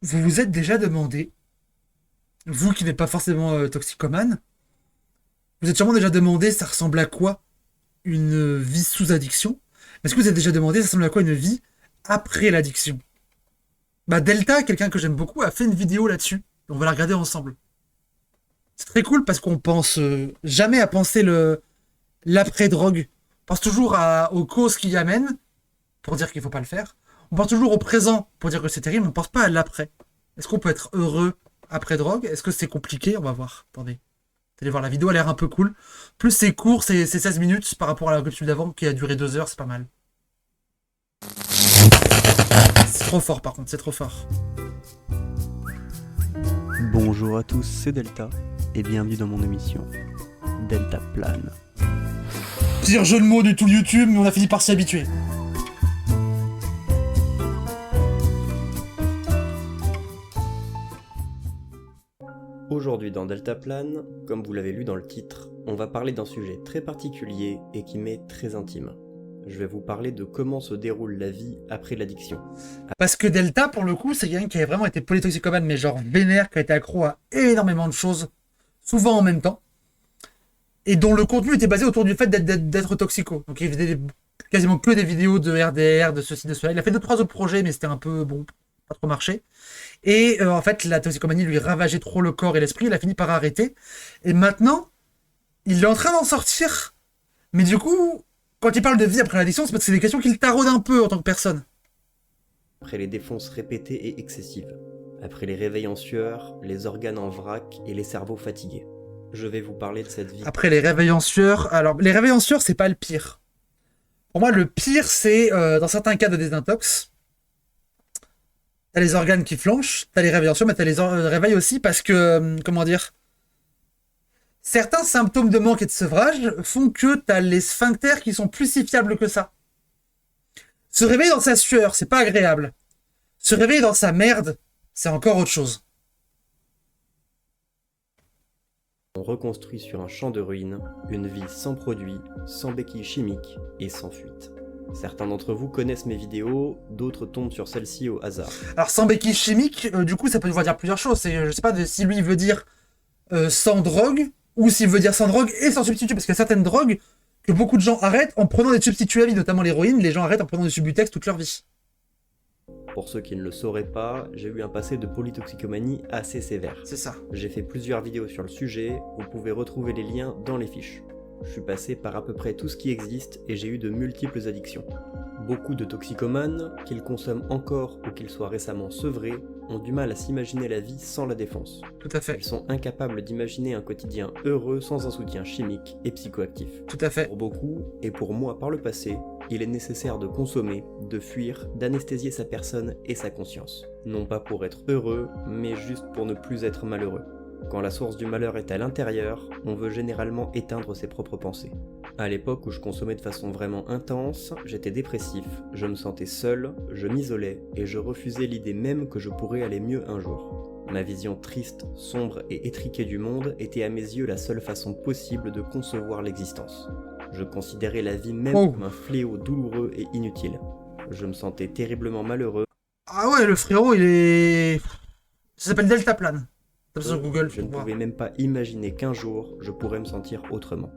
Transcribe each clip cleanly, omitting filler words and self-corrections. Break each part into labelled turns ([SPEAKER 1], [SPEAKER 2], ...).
[SPEAKER 1] Vous vous êtes déjà demandé, vous qui n'êtes pas forcément toxicomane, vous êtes sûrement déjà demandé ça ressemble à quoi une vie sous addiction. Mais est-ce que vous avez déjà demandé ça ressemble à quoi une vie après l'addiction? Bah Delta, quelqu'un que j'aime beaucoup, a fait une vidéo là-dessus. On va la regarder ensemble. C'est très cool parce qu'on pense jamais à penser l'après-drogue. On pense toujours aux causes qui y amènent, pour dire qu'il faut pas le faire. On pense toujours au présent pour dire que c'est terrible, on pense pas à l'après. Est-ce qu'on peut être heureux après drogue? Est-ce que c'est compliqué? On va voir. Attendez. Allez voir, la vidéo a l'air un peu cool. Plus c'est court, c'est 16 minutes par rapport à la capsule d'avant qui a duré 2 heures, c'est pas mal. C'est trop fort par contre, c'est trop fort.
[SPEAKER 2] Bonjour à tous, c'est Delta et bienvenue dans mon émission Delta Plane.
[SPEAKER 1] Pire jeu de mots de tout YouTube, mais on a fini par s'y habituer.
[SPEAKER 3] Aujourd'hui dans Delta Plane, comme vous l'avez lu dans le titre, on va parler d'un sujet très particulier et qui m'est très intime. Je vais vous parler de comment se déroule la vie après l'addiction.
[SPEAKER 1] Parce que Delta, pour le coup, c'est quelqu'un qui a vraiment été polytoxicomane, mais genre vénère, qui a été accro à énormément de choses, souvent en même temps, et dont le contenu était basé autour du fait d'être toxico. Donc il faisait quasiment que des vidéos de RDR, de ceci, de cela. Il a fait 2-3 autres projets, mais c'était un peu, bon, pas trop marché. Et en fait, la toxicomanie lui ravageait trop le corps et l'esprit, il a fini par arrêter. Et maintenant, il est en train d'en sortir. Mais du coup, quand il parle de vie après l'addiction, c'est parce que c'est des questions qui le taraudent un peu en tant que personne.
[SPEAKER 3] Après les défonces répétées et excessives. Après les réveils en sueur, les organes en vrac et les cerveaux fatigués. Je vais vous parler de cette vie.
[SPEAKER 1] Après les réveils en sueur, alors les réveils en sueur, c'est pas le pire. Pour moi, le pire, c'est dans certains cas de désintox. T'as les organes qui flanchent, t'as les réveils en sueur, mais t'as les réveils aussi parce que, comment dire, certains symptômes de manque et de sevrage font que t'as les sphincters qui sont plus si fiables que ça. Se réveiller dans sa sueur, c'est pas agréable. Se réveiller dans sa merde, c'est encore autre chose.
[SPEAKER 3] On reconstruit sur un champ de ruines une vie sans produits, sans béquilles chimiques et sans fuite. Certains d'entre vous connaissent mes vidéos, d'autres tombent sur celle-ci au hasard.
[SPEAKER 1] Alors sans béquille chimique, du coup ça peut vouloir dire plusieurs choses. C'est, je sais pas si lui veut dire sans drogue, ou s'il veut dire sans drogue et sans substitut, parce qu'il y a certaines drogues que beaucoup de gens arrêtent en prenant des substituts à vie, notamment l'héroïne, les gens arrêtent en prenant des Subutex toute leur vie.
[SPEAKER 3] Pour ceux qui ne le sauraient pas, j'ai eu un passé de polytoxicomanie assez sévère.
[SPEAKER 1] C'est ça.
[SPEAKER 3] J'ai fait plusieurs vidéos sur le sujet, vous pouvez retrouver les liens dans les fiches. Je suis passé par à peu près tout ce qui existe et j'ai eu de multiples addictions. Beaucoup de toxicomanes, qu'ils consomment encore ou qu'ils soient récemment sevrés, ont du mal à s'imaginer la vie sans la défense.
[SPEAKER 1] Tout à fait.
[SPEAKER 3] Ils sont incapables d'imaginer un quotidien heureux sans un soutien chimique et psychoactif.
[SPEAKER 1] Tout à fait.
[SPEAKER 3] Pour beaucoup, et pour moi par le passé, il est nécessaire de consommer, de fuir, d'anesthésier sa personne et sa conscience. Non pas pour être heureux, mais juste pour ne plus être malheureux. Quand la source du malheur est à l'intérieur, on veut généralement éteindre ses propres pensées. À l'époque où je consommais de façon vraiment intense, j'étais dépressif, je me sentais seul, je m'isolais et je refusais l'idée même que je pourrais aller mieux un jour. Ma vision triste, sombre et étriquée du monde était à mes yeux la seule façon possible de concevoir l'existence. Je considérais la vie même comme un fléau douloureux et inutile. Je me sentais terriblement malheureux.
[SPEAKER 1] Ah ouais, le frérot, il est... Ça s'appelle Delta Plane. Tape sur Google,
[SPEAKER 3] Je ne
[SPEAKER 1] voir.
[SPEAKER 3] pouvais même pas imaginer qu'un jour, je pourrais me sentir autrement.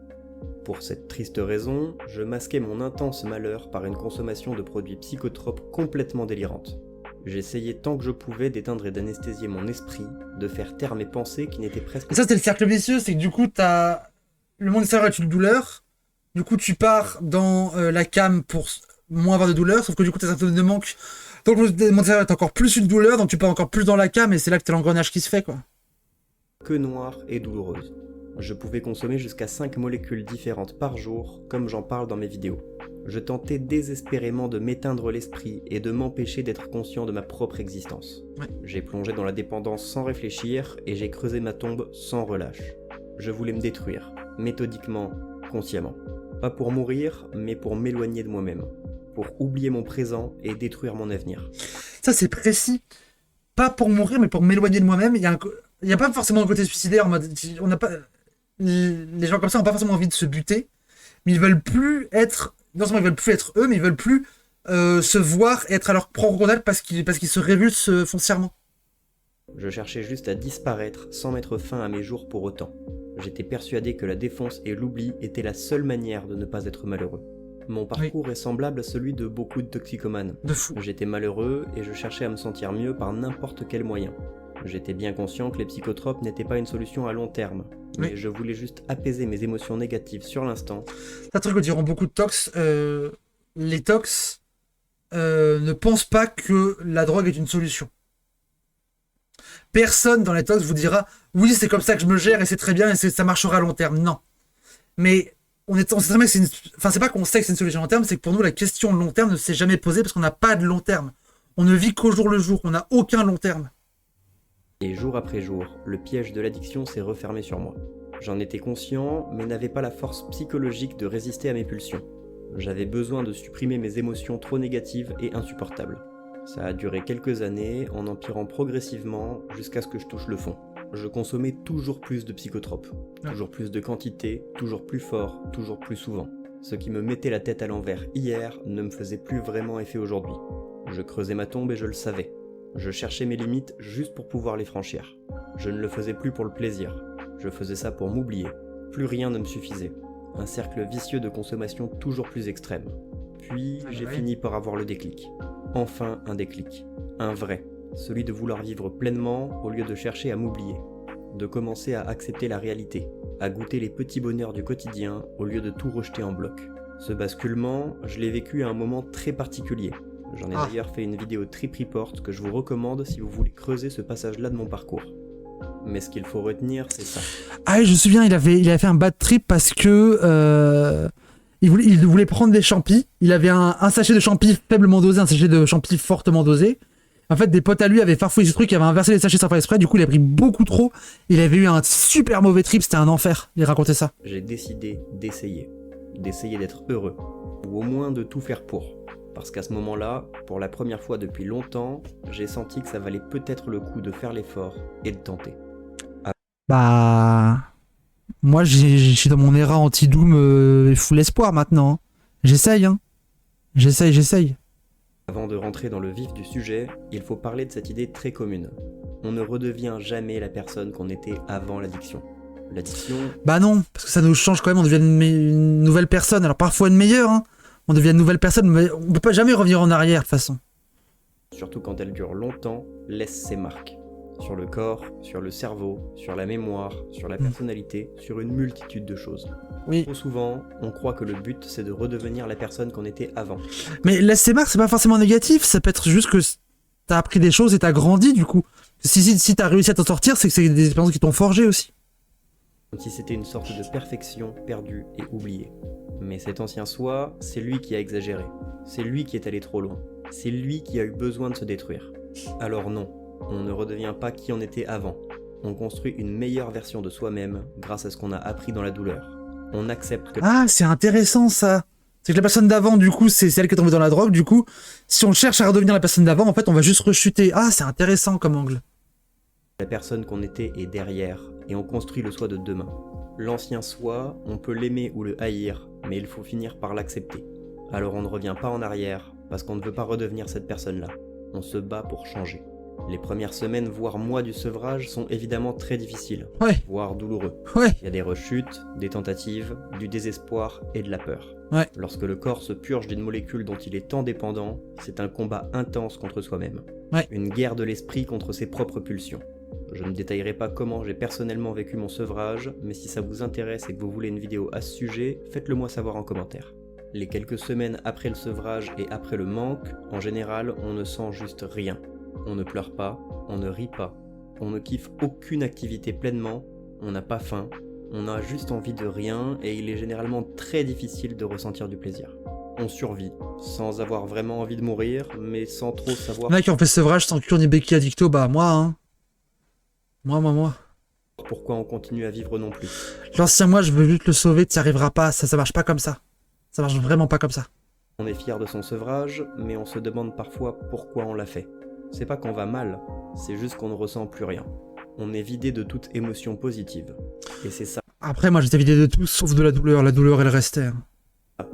[SPEAKER 3] Pour cette triste raison, je masquais mon intense malheur par une consommation de produits psychotropes complètement délirante. J'essayais tant que je pouvais d'éteindre et d'anesthésier mon esprit, de faire taire mes pensées qui n'étaient presque...
[SPEAKER 1] Et ça, c'est le cercle vicieux, c'est que du coup, t'as... Le monde extérieur est une douleur. Du coup, tu pars dans la cam pour moins avoir de douleur, sauf que du coup, t'as un symptôme de manque. Donc, le monde extérieur est encore plus une douleur, donc tu pars encore plus dans la cam, et c'est là que t'as l'engrenage qui se fait, quoi.
[SPEAKER 3] que noire et douloureuse. Je pouvais consommer jusqu'à 5 molécules différentes par jour, comme j'en parle dans mes vidéos. Je tentais désespérément de m'éteindre l'esprit et de m'empêcher d'être conscient de ma propre existence.
[SPEAKER 1] Ouais.
[SPEAKER 3] J'ai plongé dans la dépendance sans réfléchir et j'ai creusé ma tombe sans relâche. Je voulais me détruire, méthodiquement, consciemment. Pas pour mourir, mais pour m'éloigner de moi-même. Pour oublier mon présent et détruire mon avenir.
[SPEAKER 1] Ça, c'est précis. Pas pour mourir, mais pour m'éloigner de moi-même. Il y a pas forcément un côté suicidaire en mode... On n'a pas... Les gens comme ça n'ont pas forcément envie de se buter, mais ils veulent plus être... Non seulement ils veulent plus être eux, mais ils veulent plus se voir être à leur propre contact parce qu'ils se révulsent foncièrement.
[SPEAKER 3] Je cherchais juste à disparaître sans mettre fin à mes jours pour autant. J'étais persuadé que la défonce et l'oubli étaient la seule manière de ne pas être malheureux. Mon parcours est semblable à celui de beaucoup de toxicomanes.
[SPEAKER 1] De fou.
[SPEAKER 3] J'étais malheureux et je cherchais à me sentir mieux par n'importe quel moyen. J'étais bien conscient que les psychotropes n'étaient pas une solution à long terme, mais
[SPEAKER 1] Oui.
[SPEAKER 3] je voulais juste apaiser mes émotions négatives sur l'instant.
[SPEAKER 1] C'est un truc que diront beaucoup de tox. Les tox ne pensent pas que la drogue est une solution. Personne dans les tox vous dira oui, c'est comme ça que je me gère et c'est très bien et ça marchera à long terme. Non. Mais on sait très bien que c'est une... Enfin, c'est pas qu'on sait que c'est une solution à long terme, c'est que pour nous, la question de long terme ne s'est jamais posée parce qu'on n'a pas de long terme. On ne vit qu'au jour le jour. On n'a aucun long terme.
[SPEAKER 3] Et jour après jour, le piège de l'addiction s'est refermé sur moi. J'en étais conscient, mais n'avais pas la force psychologique de résister à mes pulsions. J'avais besoin de supprimer mes émotions trop négatives et insupportables. Ça a duré quelques années, en empirant progressivement jusqu'à ce que je touche le fond. Je consommais toujours plus de psychotropes, toujours plus de quantité, toujours plus fort, toujours plus souvent. Ce qui me mettait la tête à l'envers hier ne me faisait plus vraiment effet aujourd'hui. Je creusais ma tombe et je le savais. Je cherchais mes limites juste pour pouvoir les franchir. Je ne le faisais plus pour le plaisir. Je faisais ça pour m'oublier. Plus rien ne me suffisait. Un cercle vicieux de consommation toujours plus extrême. Puis j'ai fini par avoir le déclic. Enfin un déclic. Un vrai. Celui de vouloir vivre pleinement au lieu de chercher à m'oublier. De commencer à accepter la réalité. À goûter les petits bonheurs du quotidien au lieu de tout rejeter en bloc. Ce basculement, je l'ai vécu à un moment très particulier. J'en ai d'ailleurs fait une vidéo Trip Report que je vous recommande si vous voulez creuser ce passage-là de mon parcours. Mais ce qu'il faut retenir, c'est ça.
[SPEAKER 1] Ah oui, je me souviens, il avait fait un bad trip parce que il voulait prendre des champis. Il avait un sachet de champis faiblement dosé, un sachet de champis fortement dosé. En fait, des potes à lui avaient farfouillé ce truc, il avait inversé les sachets sans faire exprès. Du coup, il a pris beaucoup trop. Il avait eu un super mauvais trip, c'était un enfer. Il racontait ça.
[SPEAKER 3] J'ai décidé d'essayer. D'essayer d'être heureux. Ou au moins de tout faire pour. Parce qu'à ce moment-là, pour la première fois depuis longtemps, j'ai senti que ça valait peut-être le coup de faire l'effort et de tenter.
[SPEAKER 1] Bah... Moi, je suis dans mon era anti-doom et full espoir maintenant. Hein. J'essaye, hein. J'essaye.
[SPEAKER 3] Avant de rentrer dans le vif du sujet, il faut parler de cette idée très commune. On ne redevient jamais la personne qu'on était avant l'addiction. L'addiction...
[SPEAKER 1] Bah non, parce que ça nous change quand même, on devient une nouvelle personne. Alors parfois une meilleure, hein. On devient une nouvelle personne, mais on peut pas jamais revenir en arrière de toute façon.
[SPEAKER 3] Surtout quand elle dure longtemps, laisse ses marques. Sur le corps, sur le cerveau, sur la mémoire, sur la personnalité, sur une multitude de choses.
[SPEAKER 1] Oui.
[SPEAKER 3] Trop souvent, on croit que le but c'est de redevenir la personne qu'on était avant.
[SPEAKER 1] Mais laisse ses marques, c'est pas forcément négatif, ça peut être juste que t'as appris des choses et t'as grandi du coup. Si t'as réussi à t'en sortir, c'est que c'est des expériences qui t'ont forgé aussi.
[SPEAKER 3] Comme si c'était une sorte de perfection perdue et oubliée. Mais cet ancien soi, c'est lui qui a exagéré. C'est lui qui est allé trop loin. C'est lui qui a eu besoin de se détruire. Alors non, on ne redevient pas qui on était avant. On construit une meilleure version de soi-même grâce à ce qu'on a appris dans la douleur. On accepte que...
[SPEAKER 1] Ah, c'est intéressant ça. C'est que la personne d'avant, du coup, c'est celle qui est tombée dans la drogue. Du coup, si on cherche à redevenir la personne d'avant, en fait, on va juste rechuter. Ah, c'est intéressant comme angle.
[SPEAKER 3] La personne qu'on était est derrière, et on construit le soi de demain. L'ancien soi, on peut l'aimer ou le haïr, mais il faut finir par l'accepter. Alors on ne revient pas en arrière, parce qu'on ne veut pas redevenir cette personne-là. On se bat pour changer. Les premières semaines, voire mois du sevrage sont évidemment très difficiles,
[SPEAKER 1] Ouais,
[SPEAKER 3] voire douloureux.
[SPEAKER 1] ouais.
[SPEAKER 3] Il y a des rechutes, des tentatives, du désespoir et de la peur.
[SPEAKER 1] Ouais.
[SPEAKER 3] Lorsque le corps se purge d'une molécule dont il est tant dépendant, c'est un combat intense contre soi-même.
[SPEAKER 1] Ouais.
[SPEAKER 3] Une guerre de l'esprit contre ses propres pulsions. Je ne détaillerai pas comment j'ai personnellement vécu mon sevrage, mais si ça vous intéresse et que vous voulez une vidéo à ce sujet, faites-le moi savoir en commentaire. Les quelques semaines après le sevrage et après le manque, en général, on ne sent juste rien. On ne pleure pas, on ne rit pas, on ne kiffe aucune activité pleinement, on n'a pas faim, on a juste envie de rien et il est généralement très difficile de ressentir du plaisir. On survit, sans avoir vraiment envie de mourir, mais sans trop savoir...
[SPEAKER 1] Il y en a qui ont fait sevrage sans cure ni béquille addicto, bah moi, hein. Moi.
[SPEAKER 3] Pourquoi on continue à vivre non plus.
[SPEAKER 1] L'ancien moi, je veux juste le sauver, t'y arriveras pas, ça marche pas comme ça. Ça marche vraiment pas comme ça.
[SPEAKER 3] On est fier de son sevrage, mais on se demande parfois pourquoi on l'a fait. C'est pas qu'on va mal, c'est juste qu'on ne ressent plus rien. On est vidé de toute émotion positive. Et c'est ça,
[SPEAKER 1] Après, moi, j'étais vidé de tout, sauf de la douleur. La douleur, elle restait. Hein.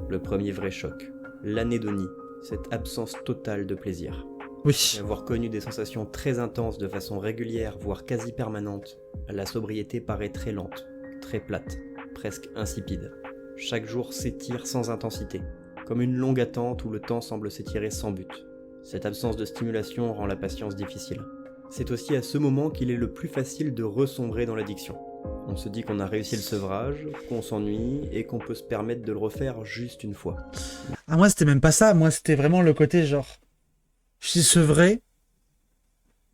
[SPEAKER 3] le premier vrai choc. L'anédonie, cette absence totale de plaisir.
[SPEAKER 1] Oui.
[SPEAKER 3] Avoir connu des sensations très intenses de façon régulière, voire quasi permanente, la sobriété paraît très lente, très plate, presque insipide. Chaque jour s'étire sans intensité, comme une longue attente où le temps semble s'étirer sans but. Cette absence de stimulation rend la patience difficile. C'est aussi à ce moment qu'il est le plus facile de ressombrer dans l'addiction. On se dit qu'on a réussi le sevrage, qu'on s'ennuie et qu'on peut se permettre de le refaire juste une fois.
[SPEAKER 1] Ah, moi, c'était même pas ça. Moi, c'était vraiment le côté genre, je suis sevré.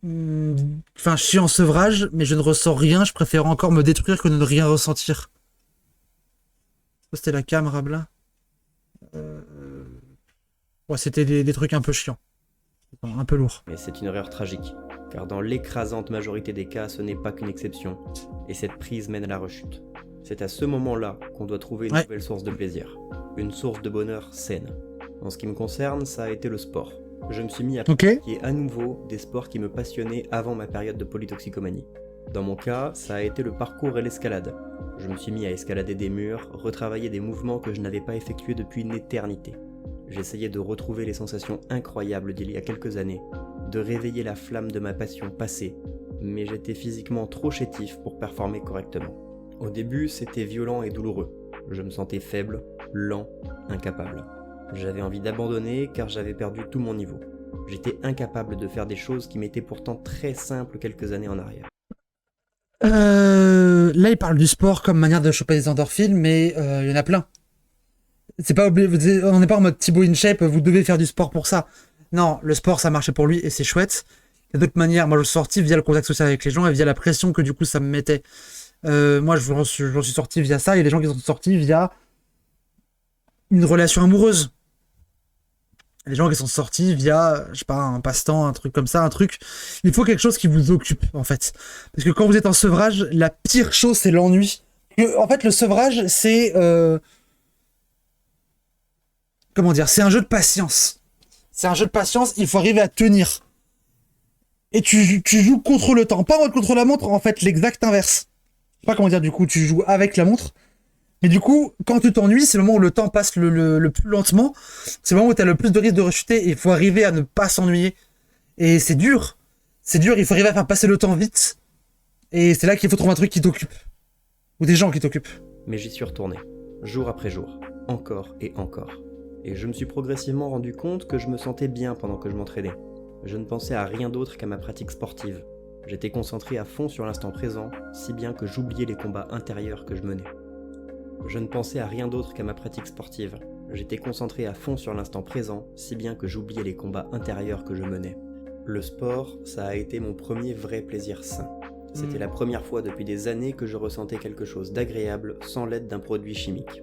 [SPEAKER 1] Enfin, je suis en sevrage, mais je ne ressens rien. Je préfère encore me détruire que de ne rien ressentir. C'était la cam, Rabla. Ouais, c'était des trucs un peu chiants. Un peu lourds.
[SPEAKER 3] Mais c'est une erreur tragique, car dans l'écrasante majorité des cas, ce n'est pas qu'une exception, et cette prise mène à la rechute. C'est à ce moment-là qu'on doit trouver une nouvelle source de plaisir, une source de bonheur saine. En ce qui me concerne, ça a été le sport. Je me suis mis à pratiquer à nouveau des sports qui me passionnaient avant ma période de polytoxicomanie. Dans mon cas, ça a été le parcours et l'escalade. Je me suis mis à escalader des murs, retravailler des mouvements que je n'avais pas effectués depuis une éternité. J'essayais de retrouver les sensations incroyables d'il y a quelques années, de réveiller la flamme de ma passion passée, mais j'étais physiquement trop chétif pour performer correctement. Au début, c'était violent et douloureux. Je me sentais faible, lent, incapable. J'avais envie d'abandonner car j'avais perdu tout mon niveau. J'étais incapable de faire des choses qui m'étaient pourtant très simples quelques années en arrière.
[SPEAKER 1] Là, il parle du sport comme manière de choper des endorphines, mais il y en a plein. C'est pas obligé, on n'est pas en mode Thibaut InShape, vous devez faire du sport pour ça. Non, le sport, ça marchait pour lui et c'est chouette. Il y a d'autres manières. Moi, je suis sorti via le contact social avec les gens et via la pression que du coup ça me mettait. Moi, j'en suis sorti via ça. Il y a des gens qui sont sortis via une relation amoureuse. Les gens qui sont sortis via, je sais pas, un passe-temps, un truc comme ça, un truc. Il faut quelque chose qui vous occupe, en fait. Parce que quand vous êtes en sevrage, la pire chose, c'est l'ennui. En fait, le sevrage, c'est... Comment dire? C'est un jeu de patience. C'est un jeu de patience, il faut arriver à tenir. Et tu joues contre le temps. Pas en mode contre la montre, en fait, l'exact inverse. Je sais pas comment dire, du coup, tu joues avec la montre. Mais du coup, quand tu t'ennuies, c'est le moment où le temps passe le plus lentement. C'est le moment où tu as le plus de risque de rechuter et il faut arriver à ne pas s'ennuyer. Et c'est dur. C'est dur, il faut arriver à faire passer le temps vite. Et c'est là qu'il faut trouver un truc qui t'occupe. Ou des gens qui t'occupent.
[SPEAKER 3] Mais j'y suis retourné, jour après jour, encore et encore. Et je me suis progressivement rendu compte que je me sentais bien pendant que je m'entraînais. Je ne pensais à rien d'autre qu'à ma pratique sportive. J'étais concentré à fond sur l'instant présent, si bien que j'oubliais les combats intérieurs que je menais. Je ne pensais à rien d'autre qu'à ma pratique sportive. J'étais concentré à fond sur l'instant présent, si bien que j'oubliais les combats intérieurs que je menais. Le sport, ça a été mon premier vrai plaisir sain. C'était la première fois depuis des années que je ressentais quelque chose d'agréable sans l'aide d'un produit chimique.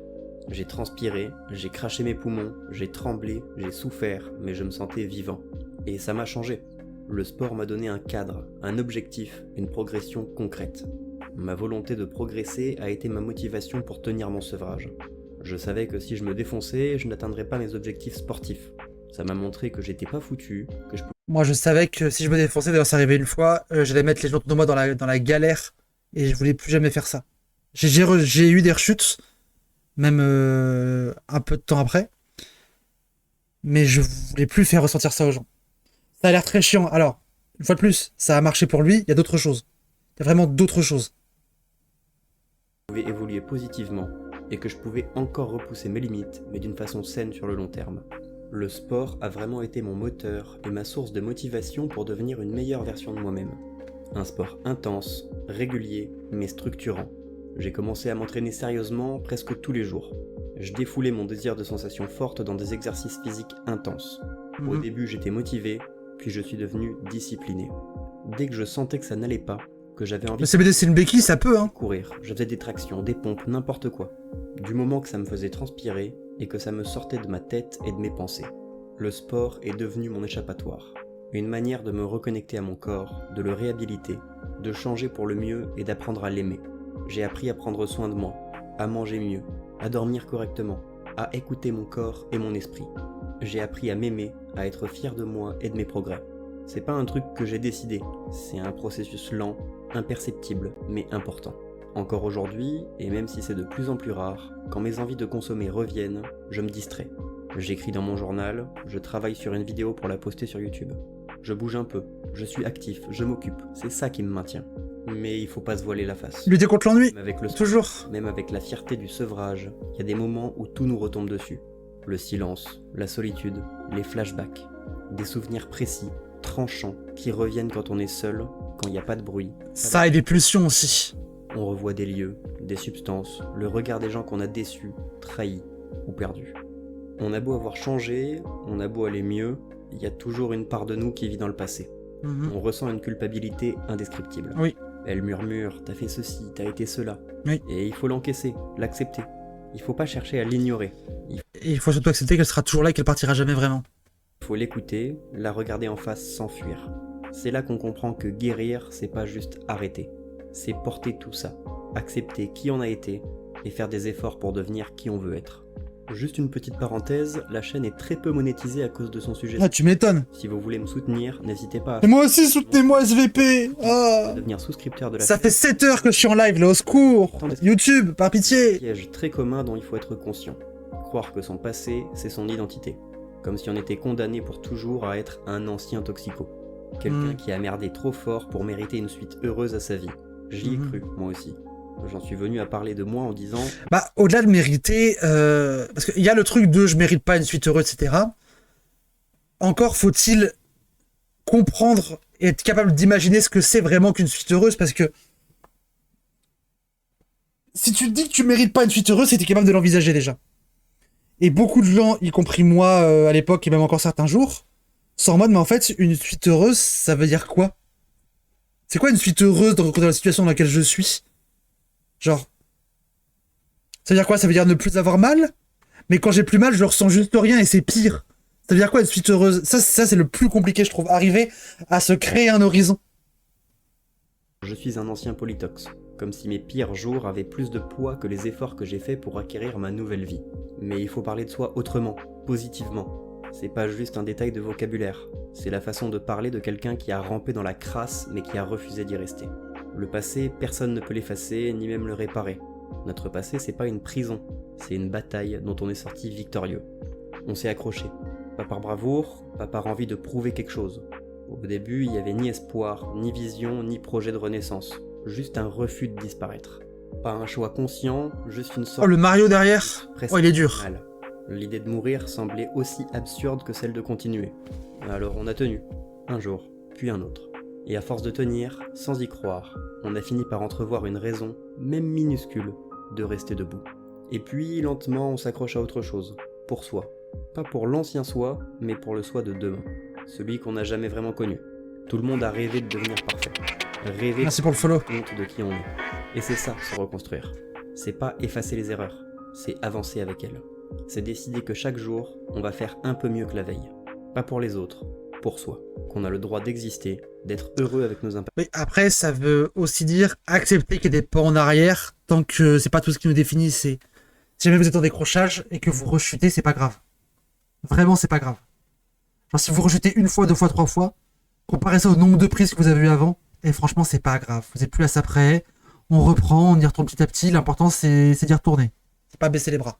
[SPEAKER 3] J'ai transpiré, j'ai craché mes poumons, j'ai tremblé, j'ai souffert, mais je me sentais vivant. Et ça m'a changé. Le sport m'a donné un cadre, un objectif, une progression concrète. Ma volonté de progresser a été ma motivation pour tenir mon sevrage. Je savais que si je me défonçais, je n'atteindrais pas mes objectifs sportifs. Ça m'a montré que j'étais pas foutu, que je pouvais...
[SPEAKER 1] Moi, je savais que si je me défonçais, d'ailleurs, ça arrivait une fois, j'allais mettre les gens autour de moi dans la galère et je voulais plus jamais faire ça. J'ai eu des rechutes, même un peu de temps après, mais je voulais plus faire ressentir ça aux gens. Ça a l'air très chiant. Alors, une fois de plus, ça a marché pour lui, il y a d'autres choses. Il y a vraiment d'autres choses.
[SPEAKER 3] évoluer positivement et que je pouvais encore repousser mes limites, mais d'une façon saine sur le long terme. Le sport a vraiment été mon moteur et ma source de motivation pour devenir une meilleure version de moi-même. Un sport intense, régulier, mais structurant. J'ai commencé à m'entraîner sérieusement presque tous les jours. Je défoulais mon désir de sensations fortes dans des exercices physiques intenses. Au début, j'étais motivé, puis je suis devenu discipliné. Dès que je sentais que ça n'allait pas, que j'avais envie
[SPEAKER 1] Le CBD, c'est une béquille, ça peut, hein.
[SPEAKER 3] de courir, je faisais des tractions, des pompes, n'importe quoi. Du moment que ça me faisait transpirer et que ça me sortait de ma tête et de mes pensées. Le sport est devenu mon échappatoire. Une manière de me reconnecter à mon corps, de le réhabiliter, de changer pour le mieux et d'apprendre à l'aimer. J'ai appris à prendre soin de moi, à manger mieux, à dormir correctement, à écouter mon corps et mon esprit. J'ai appris à m'aimer, à être fier de moi et de mes progrès. C'est pas un truc que j'ai décidé, c'est un processus lent, imperceptible, mais important. Encore aujourd'hui, et même si c'est de plus en plus rare, quand mes envies de consommer reviennent, je me distrais. J'écris dans mon journal, je travaille sur une vidéo pour la poster sur YouTube. je bouge un peu, je suis actif, je m'occupe, c'est ça qui me maintient. Mais il faut pas se voiler la face.
[SPEAKER 1] Lutter contre l'ennui,
[SPEAKER 3] Même avec le
[SPEAKER 1] toujours.
[SPEAKER 3] Même avec la fierté du sevrage, il y a des moments où tout nous retombe dessus. Le silence, la solitude, les flashbacks, des souvenirs précis, tranchants, qui reviennent quand on est seul, quand il n'y a pas de bruit.
[SPEAKER 1] Ça et les pulsions aussi.
[SPEAKER 3] On revoit des lieux, des substances, le regard des gens qu'on a déçus, trahis ou perdus. On a beau avoir changé, on a beau aller mieux, il y a toujours une part de nous qui vit dans le passé.
[SPEAKER 1] Mhm.
[SPEAKER 3] On ressent une culpabilité indescriptible.
[SPEAKER 1] Oui.
[SPEAKER 3] Elle murmure, t'as fait ceci, t'as été cela.
[SPEAKER 1] Oui.
[SPEAKER 3] Et il faut l'encaisser, l'accepter. Il faut pas chercher à l'ignorer. Il
[SPEAKER 1] Et il faut surtout accepter qu'elle sera toujours là et qu'elle partira jamais vraiment.
[SPEAKER 3] faut l'écouter, la regarder en face sans fuir. C'est là qu'on comprend que guérir, c'est pas juste arrêter. C'est porter tout ça, accepter qui on a été et faire des efforts pour devenir qui on veut être. Juste une petite parenthèse, la chaîne est très peu monétisée à cause de son sujet.
[SPEAKER 1] Ah, tu m'étonnes.
[SPEAKER 3] Si vous voulez me soutenir, n'hésitez pas
[SPEAKER 1] Et moi aussi, soutenez-moi SVP.
[SPEAKER 3] à
[SPEAKER 1] Ah.
[SPEAKER 3] devenir souscripteur de la
[SPEAKER 1] Ça
[SPEAKER 3] chaîne.
[SPEAKER 1] fait 7 heures que je suis en live, là, au secours. YouTube, par pitié.
[SPEAKER 3] Piège très commun dont il faut être conscient. Croire que son passé, c'est son identité. Comme si on était condamné pour toujours à être un ancien toxico. Quelqu'un qui a merdé trop fort pour mériter une suite heureuse à sa vie. J'y ai cru, moi aussi. J'en suis venu à parler de moi en disant
[SPEAKER 1] Bah, au-delà de mériter, parce qu'il y a le truc de je mérite pas une suite heureuse, etc. Encore faut-il comprendre et être capable d'imaginer ce que c'est vraiment qu'une suite heureuse, parce que si tu te dis que tu mérites pas une suite heureuse, c'est que t'es capable de l'envisager déjà. Et beaucoup de gens, y compris moi à l'époque et même encore certains jours, sont en mode, mais en fait, une suite heureuse, ça veut dire quoi? C'est quoi une suite heureuse dans la situation dans laquelle je suis? Genre, ça veut dire quoi? Ça veut dire ne plus avoir mal? Mais quand j'ai plus mal, je ressens juste rien et c'est pire. Ça veut dire quoi une suite heureuse? Ça c'est le plus compliqué, je trouve. Arriver à se créer un horizon.
[SPEAKER 3] je suis un ancien polytox. Comme si mes pires jours avaient plus de poids que les efforts que j'ai faits pour acquérir ma nouvelle vie. Mais il faut parler de soi autrement, positivement. C'est pas juste un détail de vocabulaire, c'est la façon de parler de quelqu'un qui a rampé dans la crasse mais qui a refusé d'y rester. Le passé, personne ne peut l'effacer, ni même le réparer. Notre passé, c'est pas une prison, c'est une bataille dont on est sorti victorieux. On s'est accroché. Pas par bravoure, pas par envie de prouver quelque chose. Au début, il y avait ni espoir, ni vision, ni projet de renaissance. Juste un refus de disparaître. Pas un choix conscient, juste une
[SPEAKER 1] Oh,
[SPEAKER 3] sorte
[SPEAKER 1] le Mario derrière.
[SPEAKER 3] presque
[SPEAKER 1] Oh, il est dur.
[SPEAKER 3] mal. L'idée de mourir semblait aussi absurde que celle de continuer. Alors on a tenu, un jour, puis un autre. Et à force de tenir, sans y croire, on a fini par entrevoir une raison, même minuscule, de rester debout. Et puis, lentement, on s'accroche à autre chose, pour soi. Pas pour l'ancien soi, mais pour le soi de demain. Celui qu'on n'a jamais vraiment connu. Tout le monde a rêvé de devenir parfait. Rêver
[SPEAKER 1] Merci pour le follow.
[SPEAKER 3] compte de qui on est. Et c'est ça, se reconstruire. C'est pas effacer les erreurs, c'est avancer avec elles. C'est décider que chaque jour, on va faire un peu mieux que la veille. Pas pour les autres, pour soi. Qu'on a le droit d'exister, d'être heureux avec nos impacts.
[SPEAKER 1] Oui, après, ça veut aussi dire accepter qu'il y a des pas en arrière, tant que c'est pas tout ce qui nous définit. C'est si jamais vous êtes en décrochage et que vous rechutez, c'est pas grave. Vraiment, c'est pas grave. Genre, si vous rechutez une fois, 2 fois, 3 fois, comparez ça au nombre de prises que vous avez eu avant, et franchement, c'est pas grave. Vous êtes plus à ça près. On reprend, on y retourne petit à petit. L'important, c'est d'y retourner. C'est pas baisser les bras.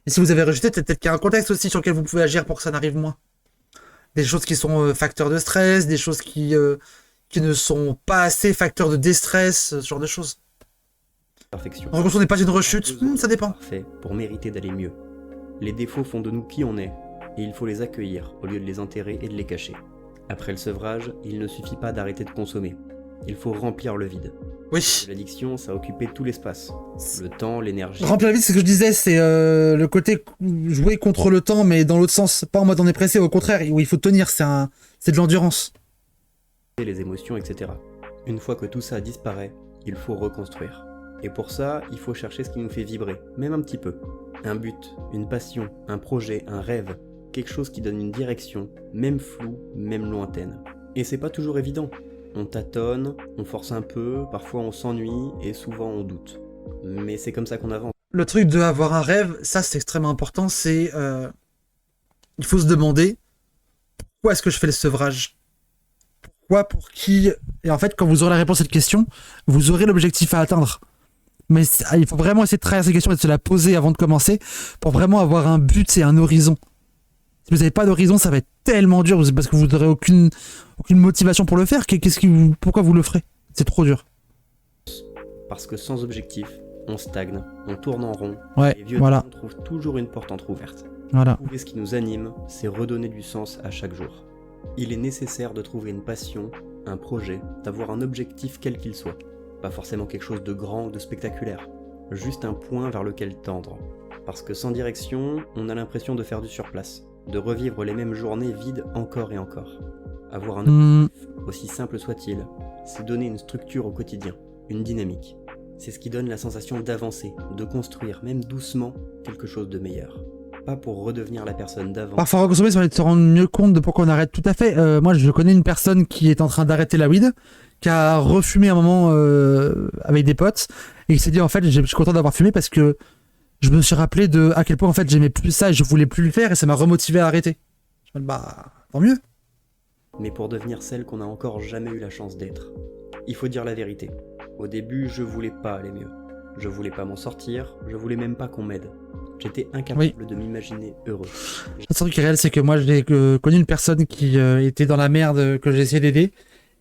[SPEAKER 1] Et si vous avez rejeté, peut-être qu'il y a un contexte aussi sur lequel vous pouvez agir pour que ça n'arrive moins. Des choses qui sont facteurs de stress, des choses qui ne sont pas assez facteurs de déstress, ce genre de choses.
[SPEAKER 3] Perfection.
[SPEAKER 1] En reconstruction n'est pas une rechute, ça dépend.
[SPEAKER 3] Parfait pour mériter d'aller mieux. Les défauts font de nous qui on est, et il faut les accueillir au lieu de les enterrer et de les cacher. Après le sevrage, il ne suffit pas d'arrêter de consommer. Il faut remplir le vide.
[SPEAKER 1] Oui.
[SPEAKER 3] L'addiction, ça a occupé tout l'espace. Le temps, l'énergie.
[SPEAKER 1] Remplir la vie, c'est ce que je disais, c'est le côté jouer contre le temps, mais dans l'autre sens. Pas en mode on est pressé, au contraire, où il faut tenir, c'est de l'endurance.
[SPEAKER 3] Les émotions, etc. Une fois que tout ça disparaît, il faut reconstruire. Et pour ça, il faut chercher ce qui nous fait vibrer, même un petit peu. Un but, une passion, un projet, un rêve, quelque chose qui donne une direction, même floue, même lointaine. Et c'est pas toujours évident. On tâtonne, on force un peu, parfois on s'ennuie et souvent on doute. Mais c'est comme ça qu'on avance.
[SPEAKER 1] Le truc de avoir un rêve, ça c'est extrêmement important, c'est il faut se demander pourquoi est-ce que je fais le sevrage? Pourquoi, pour qui? Et en fait, quand vous aurez la réponse à cette question, vous aurez l'objectif à atteindre. Mais il faut vraiment essayer de traverser cette question et de se la poser avant de commencer pour vraiment avoir un but et un horizon. Si vous n'avez pas d'horizon, ça va être tellement dur parce que vous n'aurez aucune motivation pour le faire. Pourquoi vous le ferez? C'est trop dur.
[SPEAKER 3] Parce que sans objectif, on stagne, on tourne en rond,
[SPEAKER 1] Ouais,
[SPEAKER 3] et les vieux
[SPEAKER 1] voilà.
[SPEAKER 3] on trouve toujours une porte entrouverte.
[SPEAKER 1] Voilà.
[SPEAKER 3] Trouver ce qui nous anime, c'est redonner du sens à chaque jour. Il est nécessaire de trouver une passion, un projet, d'avoir un objectif quel qu'il soit. Pas forcément quelque chose de grand ou de spectaculaire, juste un point vers lequel tendre. Parce que sans direction, on a l'impression de faire du surplace, de revivre les mêmes journées vides encore et encore. Avoir un objectif, aussi simple soit-il, c'est donner une structure au quotidien, une dynamique. C'est ce qui donne la sensation d'avancer, de construire, même doucement, quelque chose de meilleur. Pas pour redevenir la personne d'avant.
[SPEAKER 1] Parfois reconsommer, ça va te rendre mieux compte de pourquoi on arrête. Tout à fait. Moi, je connais une personne qui est en train d'arrêter la weed, qui a refumé un moment avec des potes, et qui s'est dit en fait, je suis content d'avoir fumé parce que je me suis rappelé de à quel point en fait j'aimais plus ça et je voulais plus le faire et ça m'a remotivé à arrêter. Je me dis, bah, tant mieux.
[SPEAKER 3] Mais pour devenir celle qu'on n'a encore jamais eu la chance d'être. Il faut dire la vérité. Au début, je voulais pas aller mieux. Je voulais pas m'en sortir, je voulais même pas qu'on m'aide. J'étais incapable de m'imaginer heureux.
[SPEAKER 1] Le truc qui est réel, c'est que moi, j'ai connu une personne qui était dans la merde, que j'ai essayé d'aider,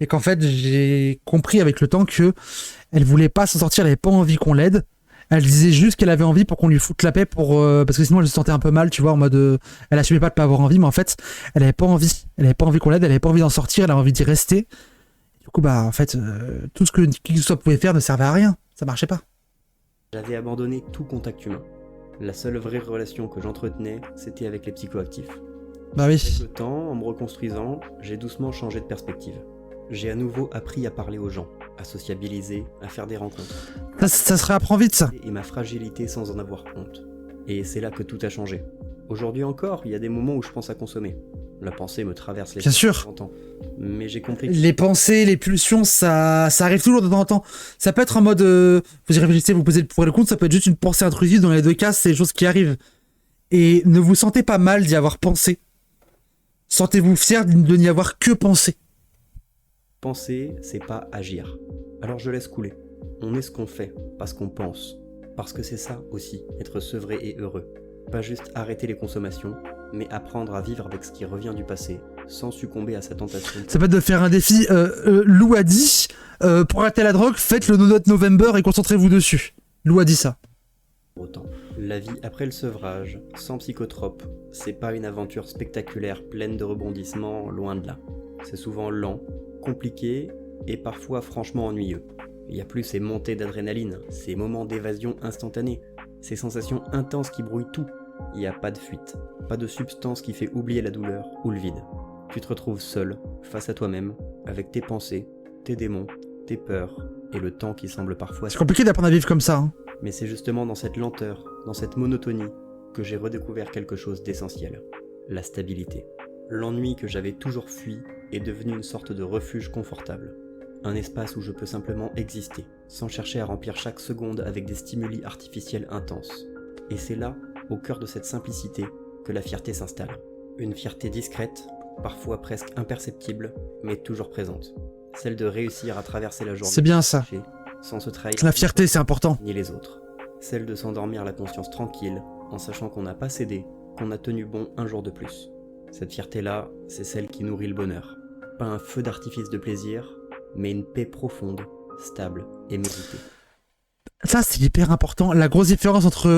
[SPEAKER 1] et qu'en fait, j'ai compris avec le temps que elle voulait pas s'en sortir, elle avait pas envie qu'on l'aide. Elle disait juste qu'elle avait envie pour qu'on lui foute la paix, parce que sinon elle se sentait un peu mal, tu vois, en mode, elle assumait pas de pas avoir envie, mais en fait, elle avait pas envie qu'on l'aide, elle avait pas envie d'en sortir, elle avait envie d'y rester. Du coup, bah, en fait, tout ce que qui que ce soit pouvait faire ne servait à rien, ça marchait pas.
[SPEAKER 3] J'avais abandonné tout contact humain. La seule vraie relation que j'entretenais, c'était avec les psychoactifs.
[SPEAKER 1] Bah oui.
[SPEAKER 3] Avec le temps, en me reconstruisant, j'ai doucement changé de perspective. J'ai à nouveau appris à parler aux gens, à sociabiliser, à faire des rencontres.
[SPEAKER 1] Ça se réapprend vite, ça.
[SPEAKER 3] Et ma fragilité sans en avoir honte. Et c'est là que tout a changé. Aujourd'hui encore, il y a des moments où je pense à consommer. La pensée me traverse les
[SPEAKER 1] Bien sûr.
[SPEAKER 3] temps. Mais j'ai compris que
[SPEAKER 1] Les pensées, les pulsions, ça arrive toujours de temps en temps. Ça peut être en mode, vous y réfléchissez, vous posez le pour et le contre, ça peut être juste une pensée intrusive. Dans les deux cas, c'est des choses qui arrivent. Et ne vous sentez pas mal d'y avoir pensé. Sentez-vous fier de n'y avoir que pensé.
[SPEAKER 3] penser, c'est pas agir. Alors je laisse couler. On est ce qu'on fait, parce qu'on pense. Parce que c'est ça aussi, être sevré et heureux. Pas juste arrêter les consommations, mais apprendre à vivre avec ce qui revient du passé, sans succomber à sa tentation.
[SPEAKER 1] Ça peut être de faire un défi. Lou a dit, pour arrêter la drogue, faites le No Nut November et concentrez-vous dessus. Lou a dit ça.
[SPEAKER 3] Autant. La vie après le sevrage, sans psychotrope, c'est pas une aventure spectaculaire pleine de rebondissements, loin de là. C'est souvent lent, compliqué et parfois franchement ennuyeux. Il n'y a plus ces montées d'adrénaline, ces moments d'évasion instantanée, ces sensations intenses qui brouillent tout. Il n'y a pas de fuite, pas de substance qui fait oublier la douleur ou le vide. Tu te retrouves seul, face à toi-même, avec tes pensées, tes démons, tes peurs et le temps qui semble parfois...
[SPEAKER 1] C'est compliqué d'apprendre à vivre comme ça. Hein.
[SPEAKER 3] Mais c'est justement dans cette lenteur, dans cette monotonie, que j'ai redécouvert quelque chose d'essentiel. La stabilité. L'ennui que j'avais toujours fui est devenu une sorte de refuge confortable. Un espace où je peux simplement exister, sans chercher à remplir chaque seconde avec des stimuli artificiels intenses. Et c'est là, au cœur de cette simplicité, que la fierté s'installe. Une fierté discrète, parfois presque imperceptible, mais toujours présente. Celle de réussir à traverser la journée.
[SPEAKER 1] C'est bien ça.
[SPEAKER 3] Sans se trahir.
[SPEAKER 1] La fierté, c'est important.
[SPEAKER 3] Ni les autres. Celle de s'endormir la conscience tranquille, en sachant qu'on n'a pas cédé, qu'on a tenu bon un jour de plus. Cette fierté-là, c'est celle qui nourrit le bonheur. Pas un feu d'artifice de plaisir, mais une paix profonde, stable et méditée.
[SPEAKER 1] Ça, c'est hyper important. La grosse différence entre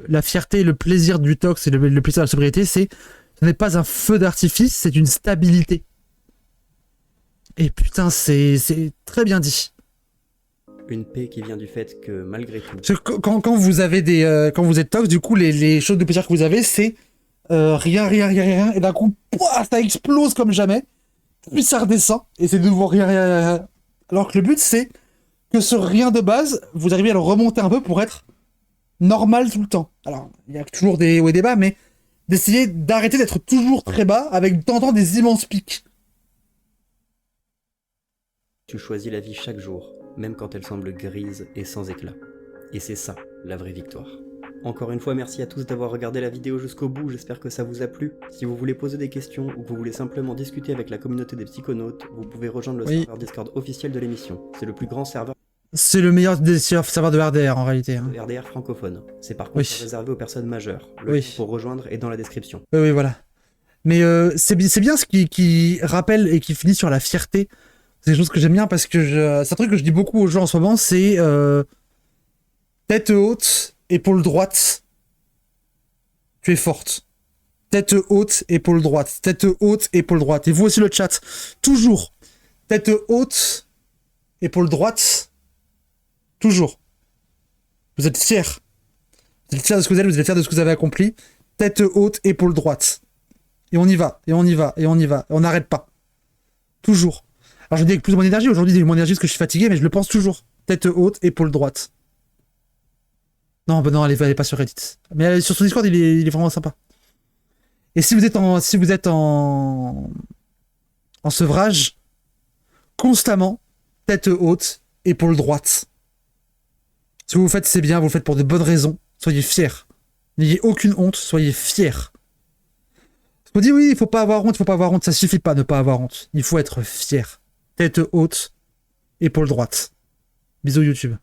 [SPEAKER 1] la fierté et le plaisir du tox et le plaisir de la sobriété, c'est ce n'est pas un feu d'artifice, c'est une stabilité. Et putain, c'est très bien dit.
[SPEAKER 3] Une paix qui vient du fait que, malgré tout...
[SPEAKER 1] Parce que quand vous avez quand vous êtes tox, du coup, les choses de plaisir que vous avez, c'est rien, et d'un coup, pouah, ça explose comme jamais, puis ça redescend, et c'est de nouveau rien. Alors que le but, c'est que ce rien de base, vous arrivez à le remonter un peu pour être normal tout le temps. Alors, il y a toujours des hauts et des bas, mais d'essayer d'arrêter d'être toujours très bas avec de temps en temps des immenses pics.
[SPEAKER 3] Tu choisis la vie chaque jour, même quand elle semble grise et sans éclat. Et c'est ça, la vraie victoire. Encore une fois, merci à tous d'avoir regardé la vidéo jusqu'au bout, j'espère que ça vous a plu. Si vous voulez poser des questions ou que vous voulez simplement discuter avec la communauté des psychonautes, vous pouvez rejoindre le serveur Discord officiel de l'émission. C'est le plus grand serveur
[SPEAKER 1] C'est le meilleur des serveurs de RDR en réalité. Hein.
[SPEAKER 3] RDR francophone. C'est par contre
[SPEAKER 1] Oui.
[SPEAKER 3] réservé aux personnes majeures. Le
[SPEAKER 1] Oui.
[SPEAKER 3] lien pour rejoindre est dans la description.
[SPEAKER 1] Oui, oui, voilà. Mais c'est bien ce qui rappelle et qui finit sur la fierté. C'est quelque chose que j'aime bien parce que c'est un truc que je dis beaucoup aux gens en ce moment, c'est tête haute, épaule droite, tu es forte. Tête haute, épaule droite. Tête haute, épaule droite. Et vous aussi le chat. Toujours. Tête haute, épaule droite. Toujours. Vous êtes fiers. Vous êtes fiers de ce que vous êtes, vous êtes fiers de ce que vous avez accompli. Tête haute, épaule droite. Et on y va, et on y va, et on y va. Et on n'arrête pas. Toujours. Alors je dis avec plus ou moins d'énergie. Aujourd'hui, j'ai eu moins d'énergie parce que je suis fatigué, mais je le pense toujours. Tête haute, épaule droite. Non, bah non, allez pas sur Reddit. Mais sur son Discord, il est vraiment sympa. Et si vous êtes en sevrage, constamment, tête haute, épaule droite. Ce que vous faites, c'est bien, vous le faites pour de bonnes raisons. Soyez fiers. N'ayez aucune honte, soyez fiers. Je vous dis oui, il faut pas avoir honte, ça suffit pas de ne pas avoir honte. Il faut être fier. Tête haute, épaule droite. Bisous YouTube.